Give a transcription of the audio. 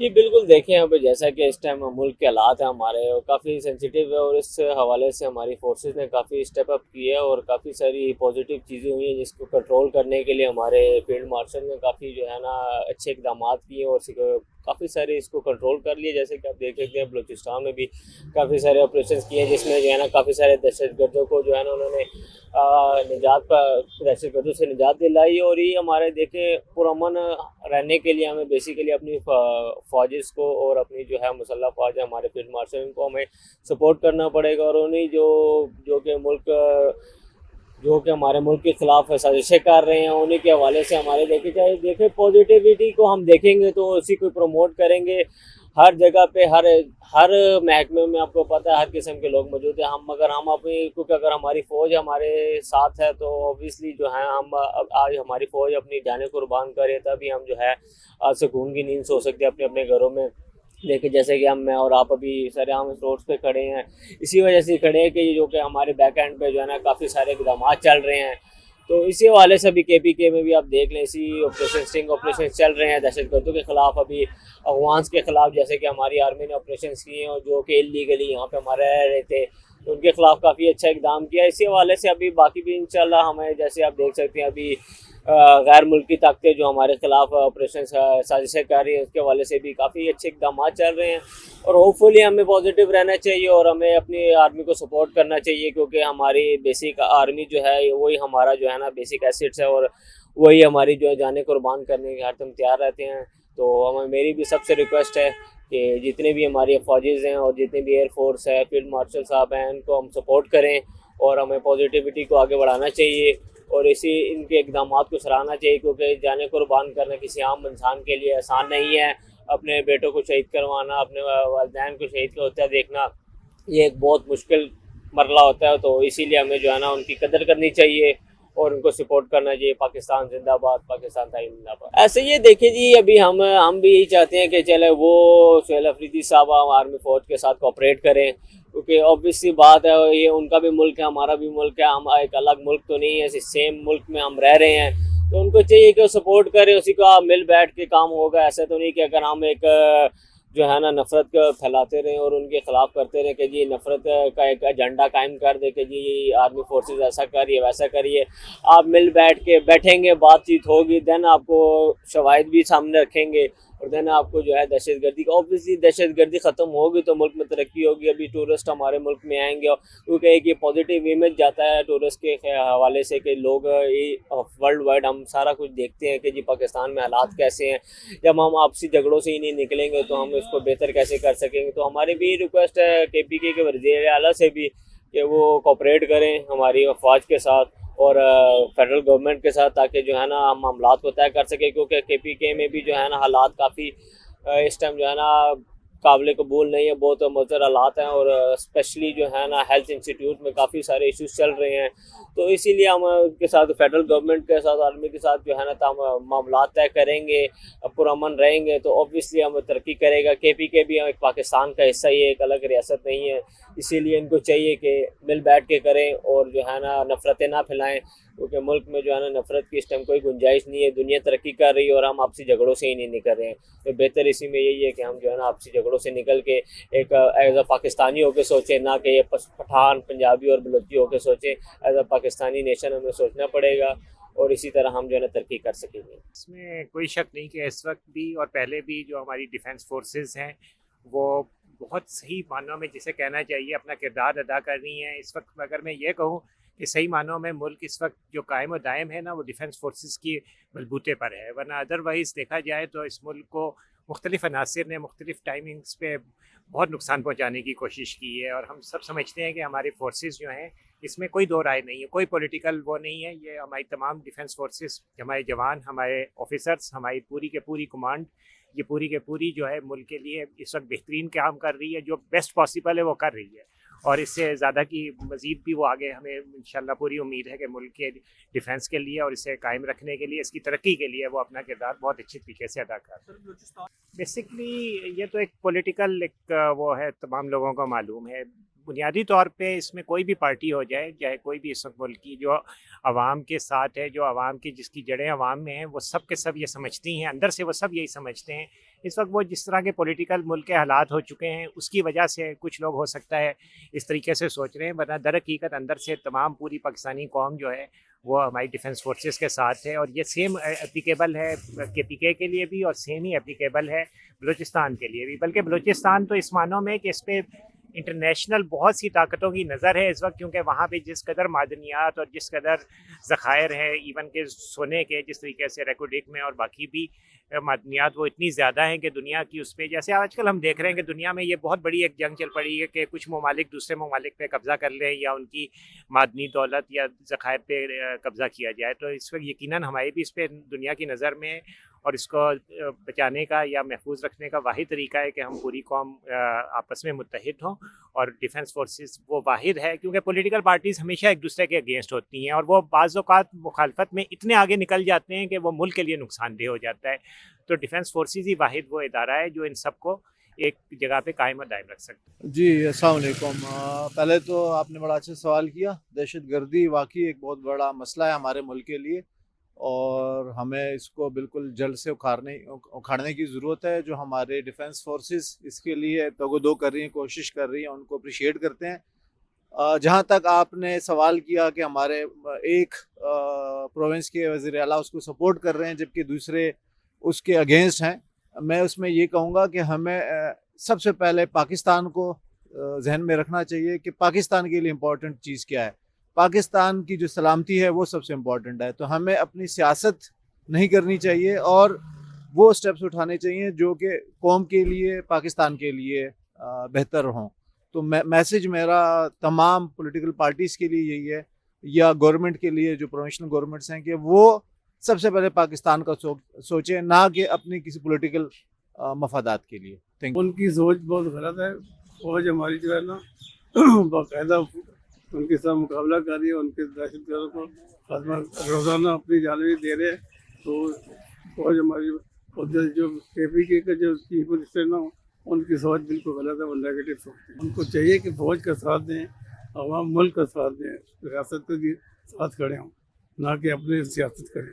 جی بالکل، دیکھیں اب جیسا کہ اس ٹائم ملک کے حالات ہیں ہمارے کافی سینسیٹیو ہے، اور اس حوالے سے ہماری فورسز نے کافی اسٹیپ اپ کیے ہے اور کافی ساری پازیٹیو چیزیں ہوئی ہیں جس کو کنٹرول کرنے کے لیے ہمارے فیلڈ مارشل نے کافی جو ہے نا اچھے اقدامات کیے اور کافی سارے اس کو کنٹرول کر لیے. جیسے کہ آپ دیکھ سکتے ہیں بلوچستان میں بھی کافی سارے آپریشنز کیے ہیں جس میں جو ہے نا کافی سارے دہشت گردوں کو جو ہے نا انہوں نے دہشت گردوں سے نجات دلائی. اور یہ ہمارے دیکھیں پرامن رہنے کے لیے ہمیں بیسیکلی اپنی فوجز کو اور اپنی جو ہے مسلح فوج ہے ہمارے فیلڈ مارشل ان کو ہمیں سپورٹ کرنا پڑے گا. اور انہیں جو کہ ہمارے ملک کے خلاف سازشیں کر رہے ہیں انہیں کے حوالے سے ہمارے دیکھیں پازیٹیوٹی کو ہم دیکھیں گے تو اسی کو پروموٹ کریں گے. ہر جگہ پہ ہر محکمے میں آپ کو پتہ ہے ہر قسم کے لوگ موجود ہیں. کیونکہ اگر ہماری فوج ہمارے ساتھ ہے تو اوبیسلی جو ہے ہم آج ہماری فوج اپنی جانیں قربان کرے تبھی ہم جو ہے سکون کی نیند سو سکتے ہیں اپنے اپنے گھروں میں. لیکن جیسے کہ میں اور آپ ابھی سر عام روڈس پہ کھڑے ہیں اسی وجہ سے کھڑے ہیں کہ جو کہ ہمارے بیک اینڈ پہ جو ہے نا کافی سارے اقدامات چل رہے ہیں. تو اسی حوالے سے ابھی کے پی کے میں بھی آپ دیکھ لیں اسی اسٹنگ آپریشن چل رہے ہیں دہشت گردوں کے خلاف, ابھی افغانس کے خلاف جیسے کہ ہماری آرمی نے آپریشنس کیے ہیں اور جو کہ اللیگلی یہاں پہ ہمارے رہ رہے تھے تو ان کے خلاف کافی اچھا اقدام کیا. اسی حوالے سے ابھی باقی بھی انشاءاللہ ہمیں جیسے آپ دیکھ سکتے ہیں ابھی غیر ملکی طاقتیں جو ہمارے خلاف آپریشن سازشیں کر رہی ہیں اس کے حوالے سے بھی کافی اچھے اقدامات چل رہے ہیں. اور ہوپ فلی ہمیں پازیٹیو رہنا چاہیے اور ہمیں اپنی آرمی کو سپورٹ کرنا چاہیے کیونکہ ہماری بیسک آرمی جو ہے وہی ہمارا جو ہے نا بیسک ایسٹس ہے اور وہی ہماری جو ہے جانیں قربان کرنے کے ہر دم تیار رہتے ہیں. تو میری بھی سب سے ریکویسٹ ہے کہ جتنے بھی ہماری فوجیز ہیں اور جتنے بھی ایئر فورس ہے فیلڈ مارشل صاحب ہیں ان کو ہم سپورٹ کریں اور ہمیں پازیٹیوٹی کو آگے بڑھانا چاہیے اور ان کے اقدامات کو سراہنا چاہیے کیونکہ جانیں قربان کرنا کسی عام انسان کے لیے آسان نہیں ہے. اپنے بیٹوں کو شہید کروانا, اپنے والدین کو شہید ہوتا ہے دیکھنا, یہ ایک بہت مشکل مرحلہ ہوتا ہے. تو اسی لیے ہمیں جو ہے نا ان کی قدر کرنی چاہیے اور ان کو سپورٹ کرنا چاہیے. پاکستان زندہ باد, پاکستان تائین زندہ باد. ایسے یہ دیکھیں جی ابھی ہم بھی یہی چاہتے ہیں کہ چلے وہ سہیل افریدی صاحب آرمی فوج کے ساتھ کوآپریٹ کریں کیونکہ obvious سی بات ہے یہ ان کا بھی ملک ہے ہمارا بھی ملک ہے, ہم ایک الگ ملک تو نہیں ہے, سیم ملک میں ہم رہ رہے ہیں. تو ان کو چاہیے کہ وہ سپورٹ کریں, اسی کا مل بیٹھ کے کام ہوگا. ایسا تو نہیں کہ اگر ہم ایک جو ہے نا نفرت کا پھیلاتے رہیں اور ان کے خلاف کرتے رہیں کہ جی نفرت کا ایک ایجنڈا قائم کر دے کہ جی آرمی فورسز ایسا کریے ویسا کریے. آپ مل بیٹھ کے بیٹھیں گے, بات چیت ہوگی, دین آپ کو شواہد بھی سامنے رکھیں گے اور دین آپ کو جو ہے دہشت گردی کا اوبویسلی دہشت گردی ختم ہوگی تو ملک میں ترقی ہوگی. ابھی ٹورسٹ ہمارے ملک میں آئیں گے کیونکہ ایک یہ پازیٹیو امیج جاتا ہے ٹورسٹ کے حوالے سے کہ لوگ ورلڈ وائڈ ہم سارا کچھ دیکھتے ہیں کہ جی پاکستان میں حالات کیسے ہیں. جب ہم آپسی جھگڑوں سے ہی نہیں نکلیں گے تو ہم اس کو بہتر کیسے کر سکیں گے. تو ہماری بھی ریکویسٹ ہے کے پی کے وزیر اعلیٰ سے بھی کہ وہ کوآپریٹ کریں ہماری افواج کے ساتھ اور فیڈرل گورنمنٹ کے ساتھ تاکہ جو ہے نا ہم معاملات کو طے کر سکیں کیونکہ کے پی کے میں بھی جو ہے نا حالات کافی اس ٹائم جو ہے نا قابل قبول نہیں ہے, بہت مضر حالات ہیں اور اسپیشلی جو ہے نا ہیلتھ انسٹیٹیوٹ میں کافی سارے ایشوز چل رہے ہیں. تو اسی لیے ہم ان کے ساتھ فیڈرل گورنمنٹ کے ساتھ آرمی کے ساتھ جو ہے نا معاملات طے کریں گے, پرامن رہیں گے تو اوبویسلی ہم ترقی کرے گا. کے پی کے بھی ایک پاکستان کا حصہ ہی ہے, ایک الگ ریاست نہیں ہے. اسی لیے ان کو چاہیے کہ مل بیٹھ کے کریں اور جو ہے نا نفرتیں نہ پھیلائیں کیونکہ ملک میں جو ہے نا نفرت کی اس ٹائم کوئی گنجائش نہیں ہے. دنیا ترقی کر رہی ہے اور ہم آپسی جھگڑوں سے ہی نہیں نکل رہے ہیں. تو بہتر اسی میں یہی ہے کہ ہم جو ہے نا آپسی جھگڑوں سے نکل کے ایک ایز اے پاکستانی ہو کے سوچیں, نہ کہ یہ پٹھان پنجابی اور بلوچی ہو کے سوچیں. ایز اے پاکستانی نیشن ہمیں سوچنا پڑے گا اور اسی طرح ہم جو ہے نا ترقی کر سکیں گے. اس میں کوئی شک نہیں کہ اس وقت بھی اور پہلے بھی جو ہماری ڈیفنس فورسز ہیں وہ بہت صحیح معنوں میں جسے کہنا چاہیے اپنا کردار ادا کر رہی ہیں. اس وقت اگر میں یہ کہوں کہ صحیح معنوں میں ملک اس وقت جو قائم و دائم ہے نا وہ ڈیفنس فورسز کی بلبوتے پر ہے, ورنہ ادروائز دیکھا جائے تو اس ملک کو مختلف عناصر نے مختلف ٹائمنگز پہ بہت نقصان پہنچانے کی کوشش کی ہے. اور ہم سب سمجھتے ہیں کہ ہماری فورسز جو ہیں اس میں کوئی دو رائے نہیں ہے, کوئی پولیٹیکل وہ نہیں ہے. یہ ہماری تمام ڈیفنس فورسز, ہمارے جوان, ہمارے آفیسرس, ہماری پوری کے پوری کمانڈ یہ پوری کے پوری جو ہے ملک کے لیے اس وقت بہترین کام کر رہی ہے. جو بیسٹ پاسبل ہے وہ کر رہی ہے اور اس سے زیادہ کی مزید بھی وہ آگے ہمیں انشاءاللہ پوری امید ہے کہ ملک کے ڈیفنس کے لیے اور اسے قائم رکھنے کے لیے, اس کی ترقی کے لیے وہ اپنا کردار بہت اچھی طریقے سے ادا کر رہے ہیں. بیسکلی یہ تو ایک پولیٹیکل ایک وہ ہے, تمام لوگوں کو معلوم ہے. بنیادی طور پہ اس میں کوئی بھی پارٹی ہو جائے، چاہے کوئی بھی اس وقت ملک کی، جو عوام کے ساتھ ہے، جو عوام کی جس کی جڑیں عوام میں ہیں، وہ سب کے سب یہ سمجھتی ہیں، اندر سے وہ سب یہی سمجھتے ہیں۔ اس وقت وہ جس طرح کے پولیٹیکل ملک کے حالات ہو چکے ہیں، اس کی وجہ سے کچھ لوگ ہو سکتا ہے اس طریقے سے سوچ رہے ہیں، ورنہ در حقیقت اندر سے تمام پوری پاکستانی قوم جو ہے وہ ہماری ڈیفنس فورسز کے ساتھ ہے، اور یہ سیم اپلیکیبل ہے کے پی کے لیے بھی، اور سیم ہی اپلیکیبل ہے بلوچستان کے لیے بھی۔ بلکہ بلوچستان تو اس معنوں میں کہ اس پہ انٹرنیشنل بہت سی طاقتوں کی نظر ہے اس وقت، کیونکہ وہاں پہ جس قدر معدنیات اور جس قدر ذخائر ہیں، ایون کہ سونے کے جس طریقے سے ریکوڈک میں اور باقی بھی معدنیات، وہ اتنی زیادہ ہیں کہ دنیا کی اس پہ، جیسے آج کل ہم دیکھ رہے ہیں کہ دنیا میں یہ بہت بڑی ایک جنگ چل پڑی ہے کہ کچھ ممالک دوسرے ممالک پہ قبضہ کر لیں یا ان کی معدنی دولت یا ذخائر پہ قبضہ کیا جائے۔ تو اس وقت یقیناً ہماری بھی اس پہ دنیا کی نظر میں، اور اس کو بچانے کا یا محفوظ رکھنے کا واحد طریقہ ہے کہ ہم پوری قوم آپس میں متحد ہوں، اور ڈیفنس فورسز وہ واحد ہے، کیونکہ پولیٹیکل پارٹیز ہمیشہ ایک دوسرے کے اگینسٹ ہوتی ہیں، اور وہ بعض اوقات مخالفت میں اتنے آگے نکل جاتے ہیں کہ وہ ملک کے لیے نقصان دہ ہو جاتا ہے۔ تو ڈیفنس فورسز ہی واحد وہ ادارہ ہے جو ان سب کو ایک جگہ پہ قائم و دائم رکھ سکتا ہے۔ جی السلام علیکم۔ پہلے تو آپ نے بڑا اچھا سوال کیا۔ دہشت گردی واقعی ایک بہت بڑا مسئلہ ہے ہمارے ملک کے لیے، اور ہمیں اس کو بالکل جلد سے اکھاڑنے کی ضرورت ہے۔ جو ہمارے ڈیفنس فورسز اس کے لیے تگ کر رہی ہیں، کوشش کر رہی ہیں، ان کو اپریشیٹ کرتے ہیں۔ جہاں تک آپ نے سوال کیا کہ ہمارے ایک پروونس کے وزیر اعلیٰ اس کو سپورٹ کر رہے ہیں جبکہ دوسرے اس کے اگینسٹ ہیں، میں اس میں یہ کہوں گا کہ ہمیں سب سے پہلے پاکستان کو ذہن میں رکھنا چاہیے کہ پاکستان کے لیے امپورٹنٹ چیز کیا ہے۔ پاکستان کی جو سلامتی ہے وہ سب سے امپورٹنٹ ہے، تو ہمیں اپنی سیاست نہیں کرنی چاہیے اور وہ سٹیپس اٹھانے چاہیے جو کہ قوم کے لیے، پاکستان کے لیے بہتر ہوں۔ تو میسج میرا تمام پولیٹیکل پارٹیز کے لیے یہی ہے، یا گورنمنٹ کے لیے جو پروونشنل گورنمنٹس ہیں، کہ وہ سب سے پہلے پاکستان کا سوچیں، نہ کہ اپنی کسی پولیٹیکل مفادات کے لیے۔ ان کی سوچ بہت غلط ہے۔ فوج ہماری جو ہے نا باقاعدہ ان کے ساتھ مقابلہ کر رہی ہے، ان کے دہشت گردوں کو روزانہ اپنی جانبی دے رہے ہیں۔ تو فوج ہماری جو کے پی کے کا جو چیف منسٹر نا، ان کی سوچ بالکل غلط ہے، وہ نیگیٹو سوچتے ہیں۔ ان کو چاہیے کہ فوج کا ساتھ دیں، عوام ملک کا ساتھ دیں، ریاست کے ساتھ کھڑے ہوں، نہ کہ اپنی سیاست کریں۔